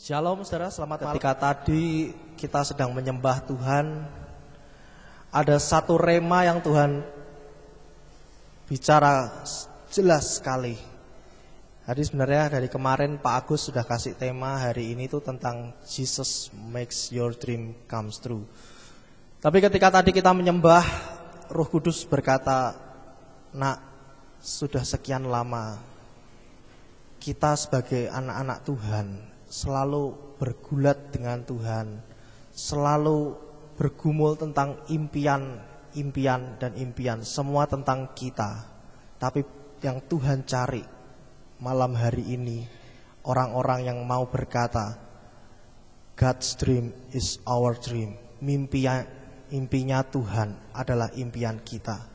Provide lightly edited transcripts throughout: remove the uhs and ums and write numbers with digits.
Shalom saudara, selamat malam. Ketika tadi kita sedang menyembah Tuhan, ada satu rema yang Tuhan bicara jelas sekali. Jadi sebenarnya dari kemarin Pak Agus sudah kasih tema hari ini tuh tentang Jesus makes your dream comes true. Tapi ketika tadi kita menyembah, Roh Kudus berkata, "Nak, sudah sekian lama kita sebagai anak-anak Tuhan selalu bergulat dengan Tuhan, selalu bergumul tentang impian dan impian, semua tentang kita. Tapi yang Tuhan cari malam hari ini, orang-orang yang mau berkata, God's dream is our dream. Impinya Tuhan adalah impian kita.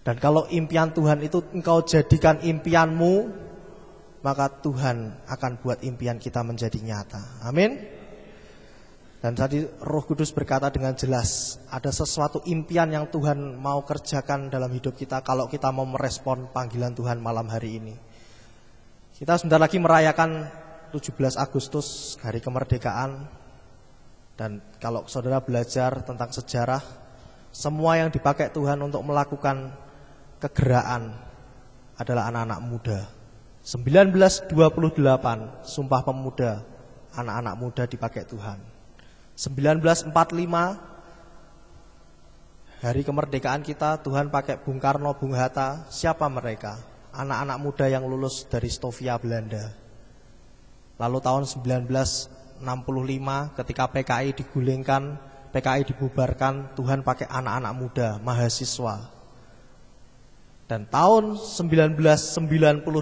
Dan kalau impian Tuhan itu engkau jadikan impianmu, maka Tuhan akan buat impian kita menjadi nyata. Amin. Dan tadi Roh Kudus berkata dengan jelas, ada sesuatu impian yang Tuhan mau kerjakan dalam hidup kita kalau kita mau merespon panggilan Tuhan malam hari ini. Kita sebentar lagi merayakan 17 Agustus, hari kemerdekaan. Dan kalau saudara belajar tentang sejarah, semua yang dipakai Tuhan untuk melakukan kegeraan adalah anak-anak muda. 1928 Sumpah Pemuda, anak-anak muda dipakai Tuhan. 1945 hari kemerdekaan kita, Tuhan pakai Bung Karno, Bung Hatta. Siapa mereka? Anak-anak muda yang lulus dari Stovia Belanda. Lalu tahun 1965 ketika PKI digulingkan, PKI dibubarkan, Tuhan pakai anak-anak muda, mahasiswa. Dan tahun 1998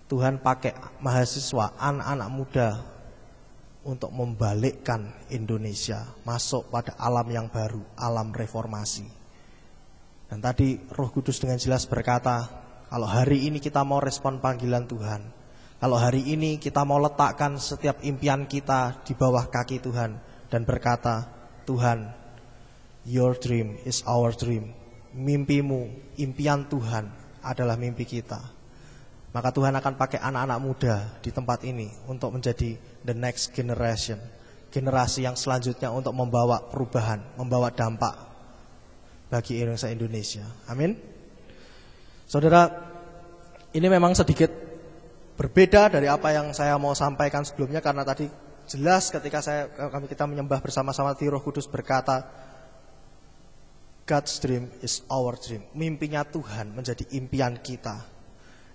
Tuhan pakai mahasiswa, anak-anak muda untuk membalikkan Indonesia masuk pada alam yang baru, alam reformasi. Dan tadi Roh Kudus dengan jelas berkata, kalau hari ini kita mau respon panggilan Tuhan, kalau hari ini kita mau letakkan setiap impian kita di bawah kaki Tuhan dan berkata, Tuhan, your dream is our dream. Mimpimu, impian Tuhan adalah mimpi kita. Maka Tuhan akan pakai anak-anak muda di tempat ini untuk menjadi the next generation, generasi yang selanjutnya untuk membawa perubahan, membawa dampak bagi Indonesia. Amin. Saudara, ini memang sedikit berbeda dari apa yang saya mau sampaikan sebelumnya, karena tadi jelas ketika kita menyembah bersama-sama di Roh Kudus berkata, God's dream is our dream. Mimpinya Tuhan menjadi impian kita.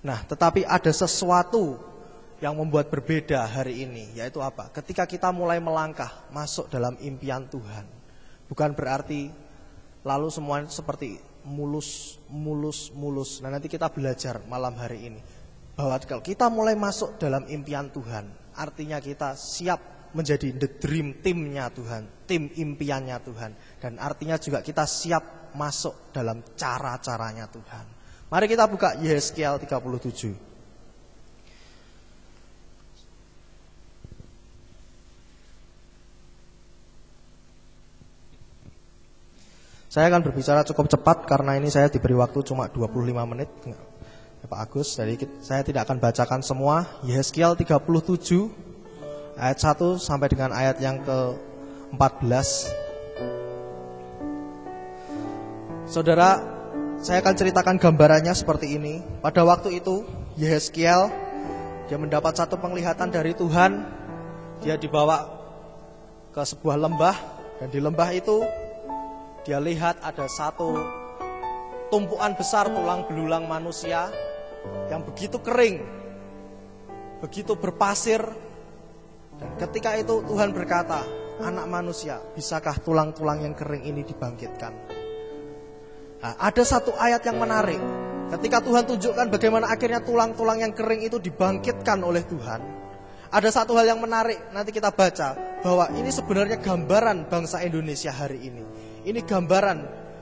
Nah, tetapi ada sesuatu yang membuat berbeda hari ini, yaitu apa? Ketika kita mulai melangkah masuk dalam impian Tuhan, bukan berarti lalu semuanya seperti mulus. Nah, nanti kita belajar malam hari ini bahwa kalau kita mulai masuk dalam impian Tuhan, artinya kita siap menjadi the dream teamnya Tuhan, tim impiannya Tuhan. Dan artinya juga kita siap masuk dalam cara-caranya Tuhan. Mari kita buka Yehezkiel 37. Saya akan berbicara cukup cepat karena ini saya diberi waktu cuma 25 menit. Pak Agus, jadi saya tidak akan bacakan semua. Yehezkiel 37 ayat 1 sampai dengan ayat yang ke-14. Saudara, saya akan ceritakan gambarannya seperti ini. Pada waktu itu Yehezkiel, dia mendapat satu penglihatan dari Tuhan. Dia dibawa ke sebuah lembah, dan di lembah itu dia lihat ada satu tumpuan besar tulang belulang manusia yang begitu kering, begitu berpasir. Dan ketika itu Tuhan berkata, anak manusia, bisakah tulang-tulang yang kering ini dibangkitkan? Nah, ada satu ayat yang menarik. Ketika Tuhan tunjukkan bagaimana akhirnya tulang-tulang yang kering itu dibangkitkan oleh Tuhan, ada satu hal yang menarik. Nanti kita baca bahwa ini sebenarnya gambaran bangsa Indonesia hari ini. Ini gambaran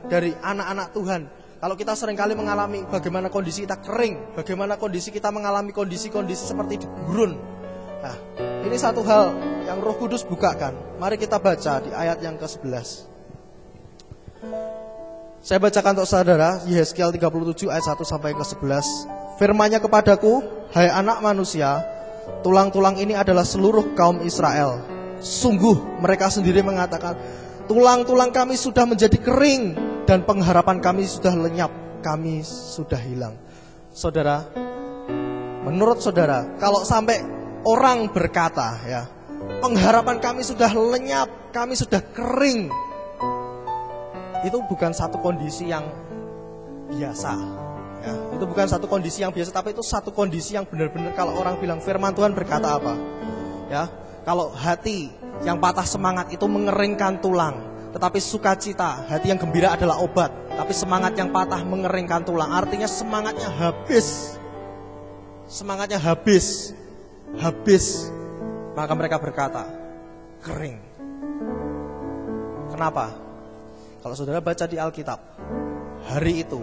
dari anak-anak Tuhan. Kalau kita seringkali mengalami bagaimana kondisi kita kering, bagaimana kondisi kita mengalami kondisi-kondisi seperti di gurun. Nah, ini satu hal yang Roh Kudus bukakan. Mari kita baca di ayat yang ke-11. Saya bacakan untuk saudara, Yehezkiel 37 ayat 1 sampai ke-11. Firman-Nya kepadaku, hai anak manusia, tulang-tulang ini adalah seluruh kaum Israel. Sungguh mereka sendiri mengatakan, tulang-tulang kami sudah menjadi kering dan pengharapan kami sudah lenyap, kami sudah hilang. Saudara, menurut saudara, kalau sampai orang berkata, ya, pengharapan kami sudah lenyap, kami sudah kering, itu bukan satu kondisi yang biasa, ya. Itu bukan satu kondisi yang biasa, tapi itu satu kondisi yang benar-benar kalau orang bilang firman Tuhan berkata apa, ya, kalau hati yang patah semangat itu mengeringkan tulang, tetapi sukacita, hati yang gembira adalah obat. Tapi semangat yang patah mengeringkan tulang, artinya semangatnya habis. Semangatnya habis. Maka mereka berkata, kering. Kenapa? Kalau saudara baca di Alkitab, hari itu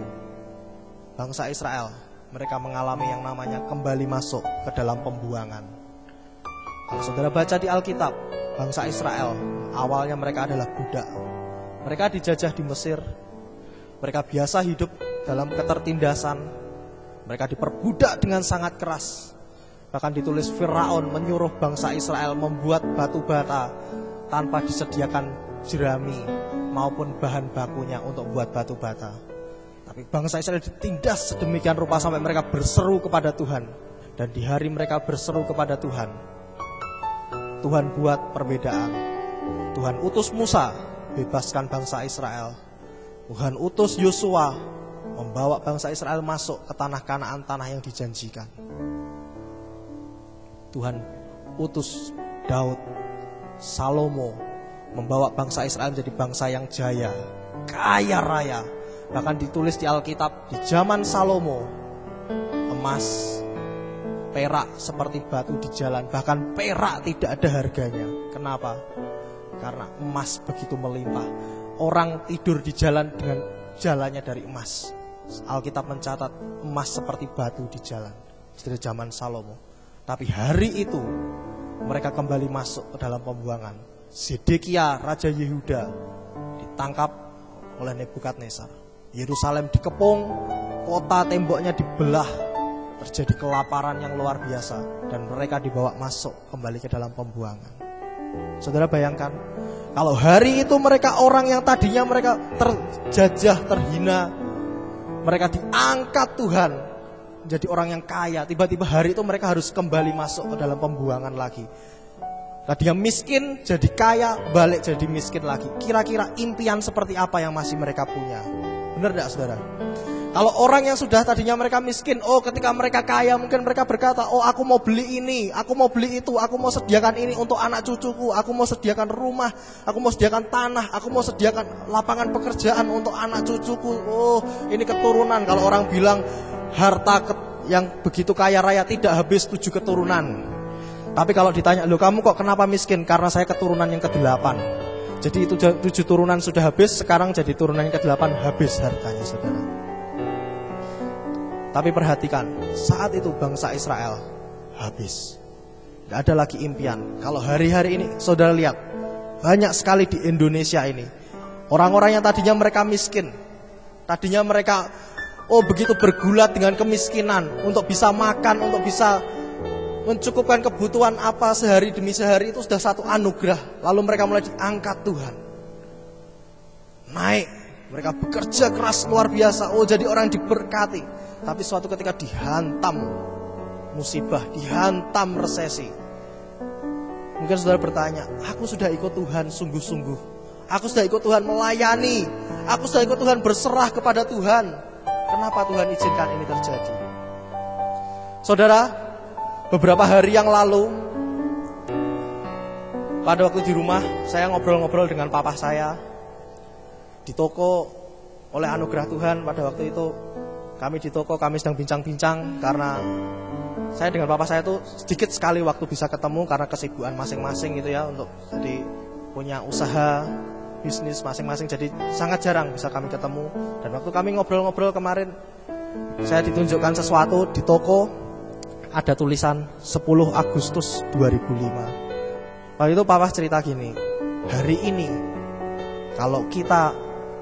bangsa Israel, mereka mengalami yang namanya kembali masuk ke dalam pembuangan. Kalau saudara baca di Alkitab, bangsa Israel awalnya mereka adalah budak. Mereka dijajah di Mesir. Mereka biasa hidup dalam ketertindasan. Mereka diperbudak dengan sangat keras. Bahkan ditulis Firaun menyuruh bangsa Israel membuat batu bata tanpa disediakan jerami maupun bahan bakunya untuk buat batu bata. Tapi bangsa Israel ditindas sedemikian rupa sampai mereka berseru kepada Tuhan. Dan di hari mereka berseru kepada Tuhan, Tuhan buat perbedaan. Tuhan utus Musa, bebaskan bangsa Israel. Tuhan utus Yosua, membawa bangsa Israel masuk ke tanah Kanaan, tanah yang dijanjikan. Tuhan utus Daud, Salomo, membawa bangsa Israel menjadi bangsa yang jaya, kaya raya. Bahkan ditulis di Alkitab, di zaman Salomo, emas, perak seperti batu di jalan. Bahkan perak tidak ada harganya. Kenapa? Karena emas begitu melimpah. Orang tidur di jalan dengan jalannya dari emas. Alkitab mencatat emas seperti batu di jalan dari zaman Salomo. Tapi hari itu mereka kembali masuk ke dalam pembuangan. Zedekia, Raja Yehuda, ditangkap oleh Nebukadnezar. Yerusalem dikepung, kota temboknya dibelah, terjadi kelaparan yang luar biasa, dan mereka dibawa masuk kembali ke dalam pembuangan. Saudara bayangkan, kalau hari itu mereka orang yang tadinya mereka terjajah, terhina, mereka diangkat Tuhan menjadi orang yang kaya, tiba-tiba hari itu mereka harus kembali masuk ke dalam pembuangan lagi. Tadinya miskin jadi kaya, balik jadi miskin lagi. Kira-kira impian seperti apa yang masih mereka punya? Benar tidak saudara? Kalau orang yang sudah tadinya mereka miskin, ketika mereka kaya mungkin mereka berkata, aku mau beli ini, aku mau beli itu, aku mau sediakan ini untuk anak cucuku, aku mau sediakan rumah, aku mau sediakan tanah, aku mau sediakan lapangan pekerjaan untuk anak cucuku. Ini keturunan. Kalau orang bilang harta yang begitu kaya raya tidak habis 7 keturunan. Tapi kalau ditanya, kamu kok kenapa miskin? Karena saya keturunan yang ke-8. Jadi itu 7 turunan sudah habis, sekarang jadi turunan yang ke-8 habis hartanya saudara. Tapi perhatikan, saat itu bangsa Israel habis. Tidak ada lagi impian. Kalau hari-hari ini saudara lihat, banyak sekali di Indonesia ini orang-orang yang tadinya mereka miskin, tadinya mereka begitu bergulat dengan kemiskinan untuk bisa makan, untuk bisa mencukupkan kebutuhan apa sehari demi sehari, itu sudah satu anugerah. Lalu mereka mulai diangkat Tuhan, naik, mereka bekerja keras luar biasa, jadi orang diberkati. Tapi suatu ketika dihantam musibah, dihantam resesi. Mungkin saudara bertanya, aku sudah ikut Tuhan sungguh-sungguh, aku sudah ikut Tuhan melayani, aku sudah ikut Tuhan berserah kepada Tuhan, kenapa Tuhan izinkan ini terjadi? Saudara, beberapa hari yang lalu, pada waktu di rumah, saya ngobrol-ngobrol dengan papa saya di toko. Oleh anugerah Tuhan, pada waktu itu kami di toko, kami sedang bincang-bincang, karena saya dengan papa saya itu sedikit sekali waktu bisa ketemu karena kesibukan masing-masing gitu ya, untuk jadi punya usaha bisnis masing-masing, jadi sangat jarang bisa kami ketemu. Dan waktu kami ngobrol-ngobrol kemarin, saya ditunjukkan sesuatu di toko, ada tulisan 10 Agustus 2005. Waktu itu papa cerita gini, hari ini kalau kita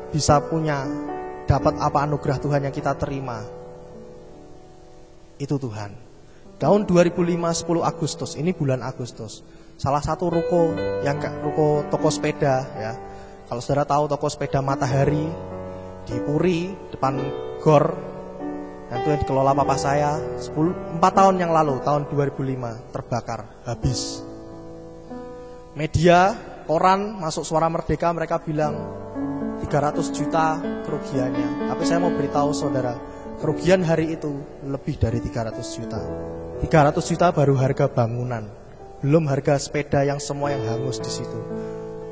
bisa dapat apa anugerah Tuhan yang kita terima, itu Tuhan. Tahun 2005 10 Agustus, ini bulan Agustus. Salah satu ruko toko sepeda ya. Kalau saudara tahu toko sepeda Matahari di Puri depan GOR, yang itu yang dikelola papa saya 4 tahun yang lalu, tahun 2005 terbakar habis. Media, koran masuk Suara Merdeka, mereka bilang 300 juta kerugiannya. Tapi saya mau beritahu saudara, kerugian hari itu lebih dari 300 juta. 300 juta baru harga bangunan, belum harga sepeda yang semua yang hangus di situ.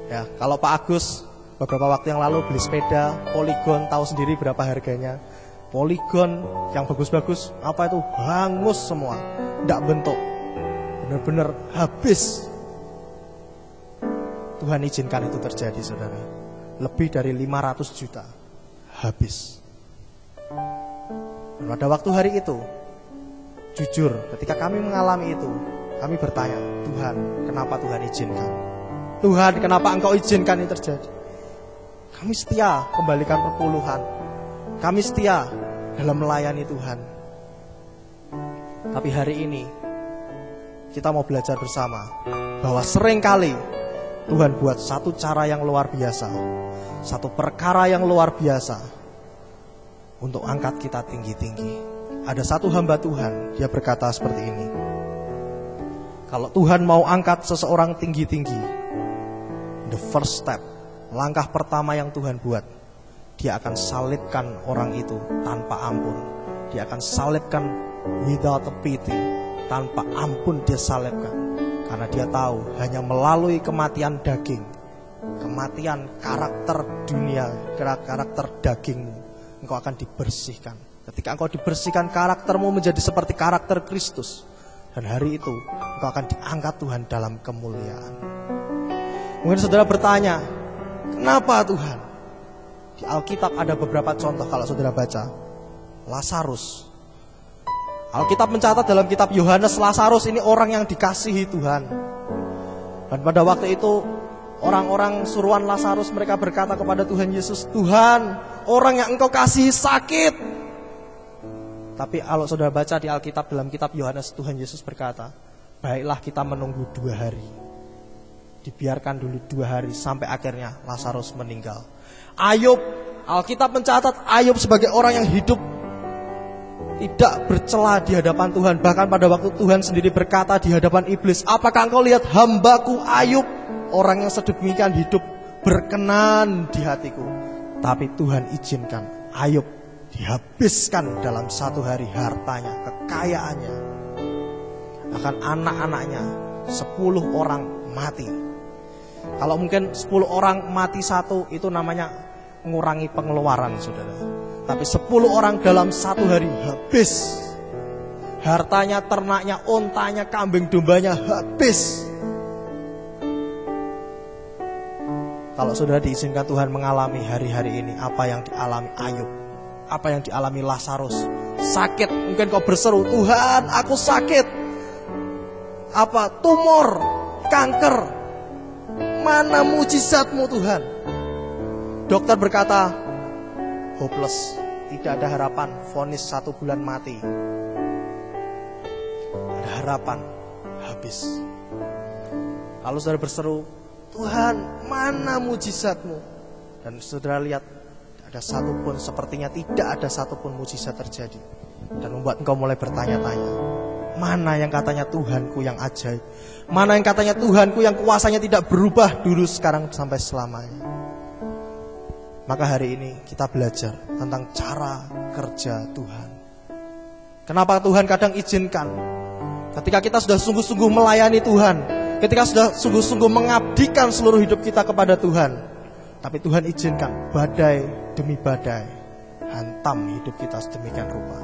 Ya, kalau Pak Agus beberapa waktu yang lalu beli sepeda Polygon, tahu sendiri berapa harganya. Polygon yang bagus-bagus, apa itu hangus semua, tidak bentuk, benar-benar habis. Tuhan izinkan itu terjadi, saudara. Lebih dari 500 juta habis. Dan pada waktu hari itu, jujur, ketika kami mengalami itu, kami bertanya, Tuhan, kenapa Tuhan izinkan? Tuhan, kenapa Engkau izinkan ini terjadi? Kami setia kembalikan perpuluhan. Kami setia dalam melayani Tuhan. Tapi hari ini, kita mau belajar bersama bahwa seringkali Tuhan buat satu cara yang luar biasa, satu perkara yang luar biasa untuk angkat kita tinggi-tinggi. Ada satu hamba Tuhan, dia berkata seperti ini. Kalau Tuhan mau angkat seseorang tinggi-tinggi, the first step, langkah pertama yang Tuhan buat, dia akan salibkan orang itu tanpa ampun. Dia akan salibkan without a pity, tanpa ampun dia salibkan. Karena dia tahu hanya melalui kematian daging, kematian karakter dunia, karakter dagingmu, engkau akan dibersihkan. Ketika engkau dibersihkan, karaktermu menjadi seperti karakter Kristus. Dan hari itu engkau akan diangkat Tuhan dalam kemuliaan. Mungkin saudara bertanya, kenapa Tuhan? Di Alkitab ada beberapa contoh kalau saudara baca. Lazarus. Alkitab mencatat dalam kitab Yohanes, Lazarus ini orang yang dikasihi Tuhan. Dan pada waktu itu orang-orang suruhan Lazarus, mereka berkata kepada Tuhan Yesus, Tuhan, orang yang Engkau kasihi sakit. Tapi kalau saudara baca di Alkitab dalam kitab Yohanes, Tuhan Yesus berkata, baiklah kita menunggu 2 hari. Dibiarkan dulu 2 hari sampai akhirnya Lazarus meninggal. Ayub, Alkitab mencatat Ayub sebagai orang yang hidup tidak bercela di hadapan Tuhan. Bahkan pada waktu Tuhan sendiri berkata di hadapan iblis, apakah engkau lihat hambaku Ayub, orang yang sedemikian hidup berkenan di hatiku. Tapi Tuhan izinkan Ayub dihabiskan dalam 1 hari hartanya, kekayaannya. Akan anak-anaknya 10 orang mati. Kalau mungkin 10 orang mati 1, itu namanya mengurangi pengeluaran, saudara. Tapi 10 orang dalam 1 hari habis. Hartanya, ternaknya, ontanya, kambing dombanya habis. Kalau saudara diizinkan Tuhan mengalami hari-hari ini, apa yang dialami Ayub, apa yang dialami Lazarus, sakit, mungkin kau berseru, Tuhan aku sakit, apa, tumor, kanker, mana mujizatmu Tuhan? Dokter berkata, hopeless, tidak ada harapan, vonis 1 bulan mati. Ada harapan, habis. Lalu saudara berseru, Tuhan, mana mujizatmu? Dan saudara lihat, ada satupun, sepertinya tidak ada satupun mujizat terjadi. Dan membuat engkau mulai bertanya-tanya, mana yang katanya Tuhanku yang ajaib? Mana yang katanya Tuhanku yang kuasanya tidak berubah dulu, sekarang, sampai selamanya? Maka hari ini kita belajar tentang cara kerja Tuhan. Kenapa Tuhan kadang izinkan? Ketika kita sudah sungguh-sungguh melayani Tuhan, ketika sudah sungguh-sungguh mengabdikan seluruh hidup kita kepada Tuhan, tapi Tuhan izinkan badai demi badai hantam hidup kita sedemikian rupa.